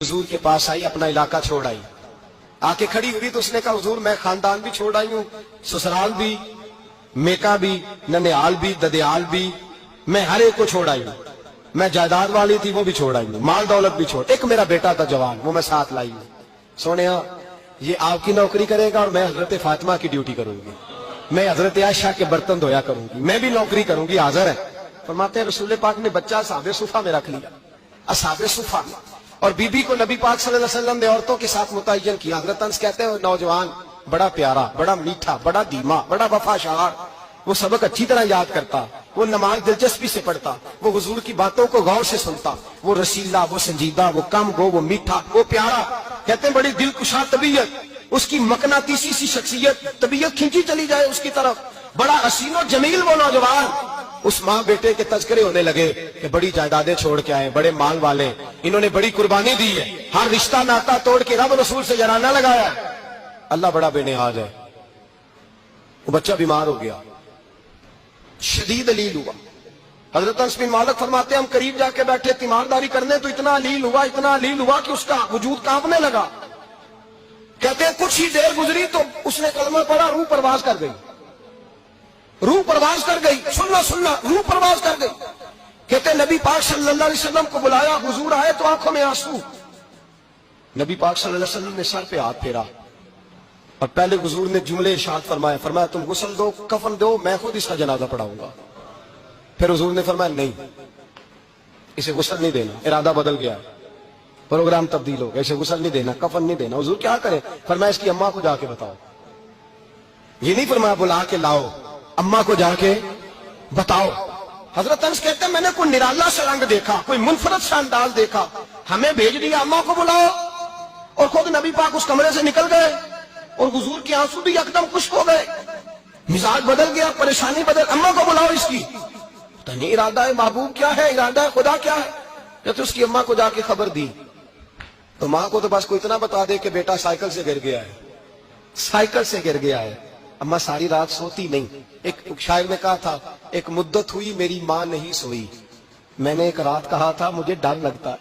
हुजूर के पास आई, अपना इलाका छोड़ आई, आके खड़ी हुई तो उसने कहा हुजूर मैं खानदान भी छोड़ आई हूँ, ससुराल भी, मेका भी, ननिहाल भी, ददियाल भी, मैं हर एक को छोड़ आई हूँ। मैं जायदाद वाली थी वो भी छोड़ आई हूँ, माल दौलत भी छोड़, एक मेरा बेटा था जवान वो मैं साथ लाई हूँ। सोने ये आपकी नौकरी करेगा और मैं हजरत फातिमा की ड्यूटी करूंगी, मैं हजरत आयशा के बर्तन धोया करूंगी, मैं भी नौकरी करूंगी। हाजिर है। फरमाते हैं रसूल पाक ने बच्चा असहाबे सुफा में रख लिया, असहाबे सुफा, और बीबी को नबी पाक सल्लल्लाहु अलैहि वसल्लम ने औरतों के साथ मुतय्यन किया। हजरत अनस कहते हैं नौजवान बड़ा प्यारा, बड़ा मीठा, बड़ा धीमा, बड़ा वफाशार, वो सबक अच्छी तरह याद करता, वो नमाज दिलचस्पी से पढ़ता, वो हुजूर की बातों को गौर से सुनता, वो रसीला, वो संजीदा, वो कम गो, वो मीठा, वो प्यारा। कहते हैं बड़ी दिलकुशा तबीयत, उसकी मकनातीसी सी शख्सियत, तबीयत खींची चली जाए उसकी तरफ, बड़ा हसीनो जमील वो नौजवान। उस माँ बेटे के तज़किरे होने लगे कि बड़ी जायदादें छोड़ के आए, बड़े माल वाले, इन्होंने बड़ी कुर्बानी दी है, हर रिश्ता नाता तोड़ के रब रसूल से जराना लगाया। अल्लाह बड़ा बेनिहाज है। वो बच्चा बीमार हो गया, शदीद अलील हुआ। हजरत अनस बिन मालिक फरमाते हम करीब जाके बैठे तीमारदारी करने तो इतना अलील हुआ कि उसका वजूद कांपने लगा। कहते हैं कुछ ही देर गुजरी तो उसने कलमा पढ़ा, रूह परवाज कर गई, रूह परवाज कर गई, सुनना रूह परवाज कर गई। कहते हैं नबी पाक सल्लल्लाहु अलैहि वसल्लम को बुलाया, हुजूर आए तो आंखों में आंसू। नबी पाक सल्लल्लाहु अलैहि वसल्लम ने सर पे हाथ फेरा और पहले हुजूर ने जुमले इरशाद फरमाया तुम गुस्ल दो, कफन दो, मैं खुद इसका जनाजा पढ़ाऊंगा। फिर हुजूर ने फरमाया नहीं, इसे गुस्ल नहीं देना, इरादा बदल गया, प्रोग्राम तब्दील हो गया, इसे गुस्ल नहीं देना, कफन नहीं देना। हुजूर क्या करे? फरमाया इसकी अम्मा को जाके बताओ। ये नहीं फरमाया बुला के लाओ, अम्मा को जाके बताओ। हजरत अनस कहते हैं मैंने कोई निराला सा रंग देखा, कोई मुनफरद सा अंदाज देखा, हमें भेज दिया अम्मा को बुलाओ, और खुद नबी पाक उस कमरे से निकल गए और हुजूर के आंसू भी एकदम खुश्क हो गए, मिजाज बदल गया, परेशानी बदल। अम्मा को बुलाओ इसकी, तो नहीं इरादा है महबूब क्या है, इरादा है खुदा क्या है। तो उसकी अम्मा को जाके खबर दी तो माँ को तो बस को इतना बता दे कि बेटा साइकिल से गिर गया है, साइकिल से गिर गया है। अम्मा सारी रात सोती नहीं। एक शायर ने कहा था एक मुद्दत हुई मेरी माँ नहीं सोई, मैंने एक रात कहा था मुझे डर लगता है,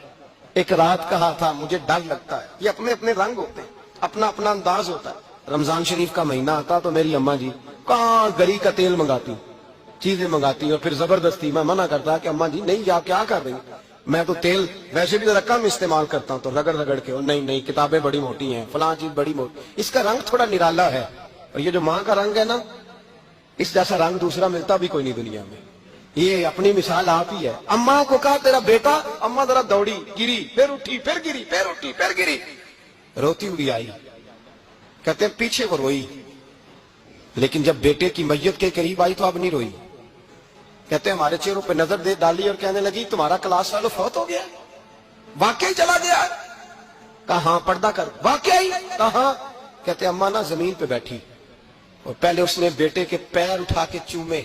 एक रात कहा था मुझे डर लगता है। ये अपने अपने रंग होते हैं, अपना अपना अंदाज होता है। रमजान शरीफ का महीना आता तो मेरी अम्मा जी कहाँ गरी का तेल मंगाती, चीजें मंगाती, और फिर जबरदस्ती मैं मना करता कि अम्मा जी नहीं, आप क्या कर रही, मैं तो तेल वैसे भी जरा कम इस्तेमाल करता हूँ, तो रगड़ रगड़ के, और नहीं किताबें बड़ी मोटी हैं, फलां चीज बड़ी मोटी, इसका रंग थोड़ा निराला है। और ये जो माँ का रंग है ना, इस जैसा रंग दूसरा मिलता भी कोई नहीं दुनिया में। ये अपनी मिसाल आप ही है। अम्मा को कहा तेरा बेटा, अम्मा जरा दौड़ी, गिरी, फिर उठी, फिर गिरी, फिर उठी, फिर गिरी, रोती हुई आई। कहते हैं पीछे वो रोई, लेकिन जब बेटे की मैयत के करीब आई तो अब नहीं रोई। कहते हैं हमारे चेहरों पे नजर दे डाली और कहने लगी तुम्हारा क्लास वालों फौत हो गया, वाकई चला गया। कहा पर्दा कर, वाकई कहा। कहते अम्मा ना जमीन पे बैठी और पहले उसने बेटे के पैर उठा के चूमे,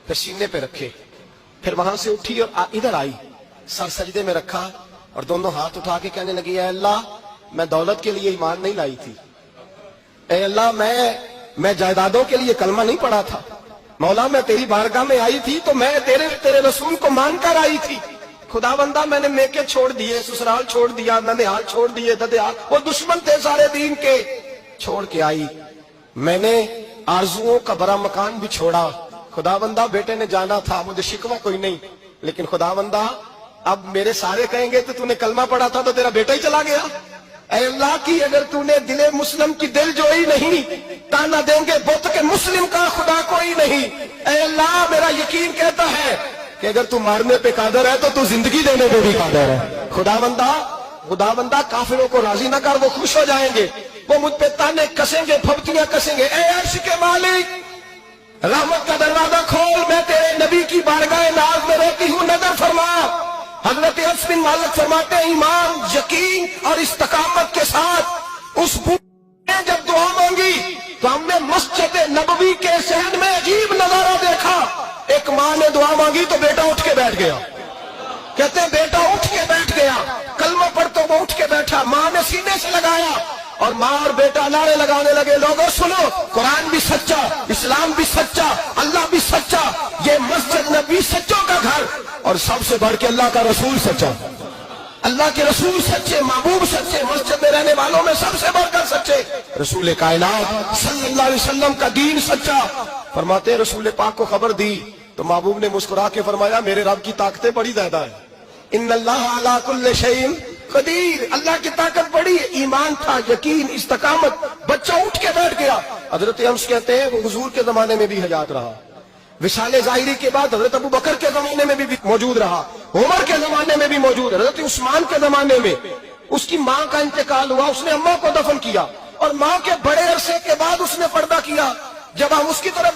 फिर सीने पे रखे, फिर वहां से उठी और इधर आई, सर सजदे में रखा और दोनों हाथ उठा के कहने लगी, ऐ अल्लाह मैं दौलत के लिए ईमान नहीं लाई थी, ऐ अल्लाह मैं जायदादों के लिए कलमा नहीं पढ़ा था, मौला मैं तेरी बारगाह में आई थी तो मैं तेरे रसूल को मानकर आई थी। खुदावंदा मैंने मेके छोड़ दिए, ससुराल छोड़ दिया, ननिहाल छोड़ दिए, ददियाल, वो दुश्मन थे सारे दीन के, छोड़ के आई। मैंने आरजुओं का बड़ा मकान भी छोड़ा। खुदावंदा बेटे ने जाना था, मुझे शिकवा कोई नहीं, लेकिन खुदावंदा अब मेरे सारे कहेंगे तो तूने कलमा पढ़ा था तो तेरा बेटा ही चला गया। ऐ अल्लाह की अगर तूने दिले मुस्लिम की दिल जोई नहीं, ताना देंगे बुत के मुस्लिम का खुदा कोई नहीं। ऐ अल्लाह मेरा यकीन कहता है कि अगर तू मारने पे कादर है तो तू जिंदगी देने पे भी कादर है। खुदावंदा काफिरों को राजी ना कर, वो खुश हो जाएंगे, वो मुझ पे ताने कसेंगे, फबतियां कसेंगे। ऐ अर्श के मालिक रहमत का दरवाजा खोल, मैं तेरे नबी की बारगाह नाज में रहती हूँ, नजर फरमा। हजरत अनस बिन मालिक फरमाते हैं ईमान, यकीन और इस्तकामत के साथ उस बूढ़े ने जब दुआ मांगी तो हमने मस्जिद नबवी के शहर में अजीब नजारा देखा। एक माँ ने दुआ मांगी तो बेटा उठ के बैठ गया। कहते हैं बेटा उठ के बैठ गया, कलमा पढ़ तो वो उठ के बैठा, माँ ने सीने से लगाया और माँ और बेटा नारे लगाने लगे, लोगों सुनो, कुरान भी सच्चा, इस्लाम भी सच्चा, अल्लाह भी सच्चा, ये मस्जिद नबी सच्चों का घर, और सबसे बढ़ के अल्लाह का रसूल सच्चा, अल्लाह के रसूल सच्चे, महबूब رسول کائنات صلی اللہ علیہ وسلم کا دین سچا. فرماتے ہیں رسول پاک کو خبر دی تو محبوب نے مسکرا کے فرمایا میرے رب کی طاقتیں بڑی زیادہ ہیں. ان اللہ علی کل شیء قدیر. اللہ کی طاقت بڑی ہے. ایمان تھا, یقین, استقامت. بچہ اٹھ کے بیٹھ گیا. حضرت انس کہتے ہیں وہ حضور کے زمانے میں بھی حیات رہا, وصال ظاہری کے بعد حضرت ابو بکر کے زمانے میں بھی موجود رہا, عمر کے زمانے میں بھی موجود, حضرت عثمان کے زمانے میں. اس کی ماں کا انتقال ہوا, اس نے اماں کو دفن کیا, اور ماں کے بڑے عرصے کے بعد اس نے پردہ کیا. جب ہم اس کی طرف